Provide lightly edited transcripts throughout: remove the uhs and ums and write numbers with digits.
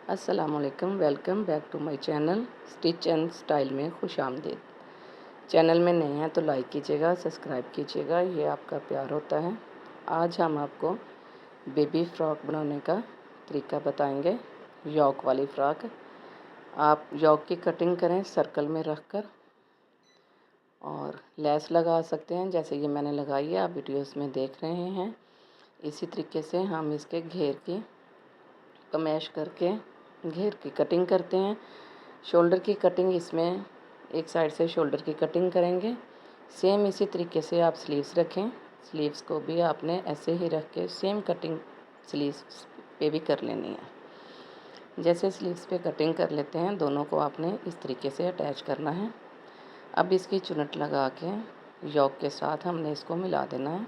अस्सलामुअलैकुम, welcome back to my channel stitch and style में खुशामदीद। चैनल में नए हैं तो लाइक कीजिएगा, सब्सक्राइब कीजिएगा, ये आपका प्यार होता है। आज हम आपको बेबी फ़्रॉक बनाने का तरीका बताएंगे। योक वाली फ़्रॉक आप योक की कटिंग करें सर्कल में रख कर और लेस लगा सकते हैं, जैसे ये मैंने लगाई है, आप वीडियोस में देख रहे हैं। इसी तरीके से हम इसके घेर की कमैश करके घेर की कटिंग करते हैं। शोल्डर की कटिंग इसमें एक साइड से शोल्डर की कटिंग करेंगे। सेम इसी तरीके से आप स्लीव्स रखें, स्लीव्स को भी आपने ऐसे ही रख के सेम कटिंग स्लीव्स पे भी कर लेनी है। जैसे स्लीव्स पे कटिंग कर लेते हैं, दोनों को आपने इस तरीके से अटैच करना है। अब इसकी चुनट लगा के योक के साथ हमने इसको मिला देना है।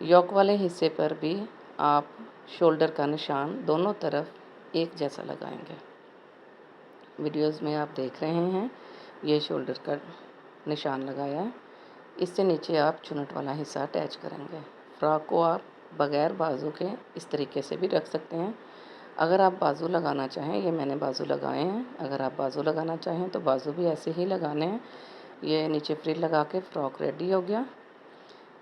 योक वाले हिस्से पर भी आप शोल्डर का निशान दोनों तरफ एक जैसा लगाएंगे। वीडियोस में आप देख रहे हैं, ये शोल्डर का निशान लगाया है। इससे नीचे आप चुनट वाला हिस्सा अटैच करेंगे। फ्रॉक को आप बग़ैर बाजू के इस तरीके से भी रख सकते हैं। अगर आप बाजू लगाना चाहें, ये मैंने बाजू लगाए हैं, अगर आप बाजू लगाना चाहें तो बाजू भी ऐसे ही लगाने हैं। ये नीचे फ्रिल लगा के फ़्रॉक रेडी हो गया।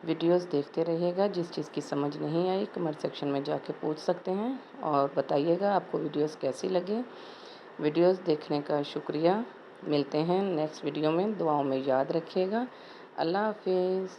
वीडियोस देखते रहिएगा। जिस चीज़ की समझ नहीं आई कमेंट सेक्शन में जाके पूछ सकते हैं और बताइएगा आपको वीडियोस कैसी लगी। वीडियोस देखने का शुक्रिया। मिलते हैं नेक्स्ट वीडियो में। दुआओं में याद रखिएगा। अल्लाह हाफिज़।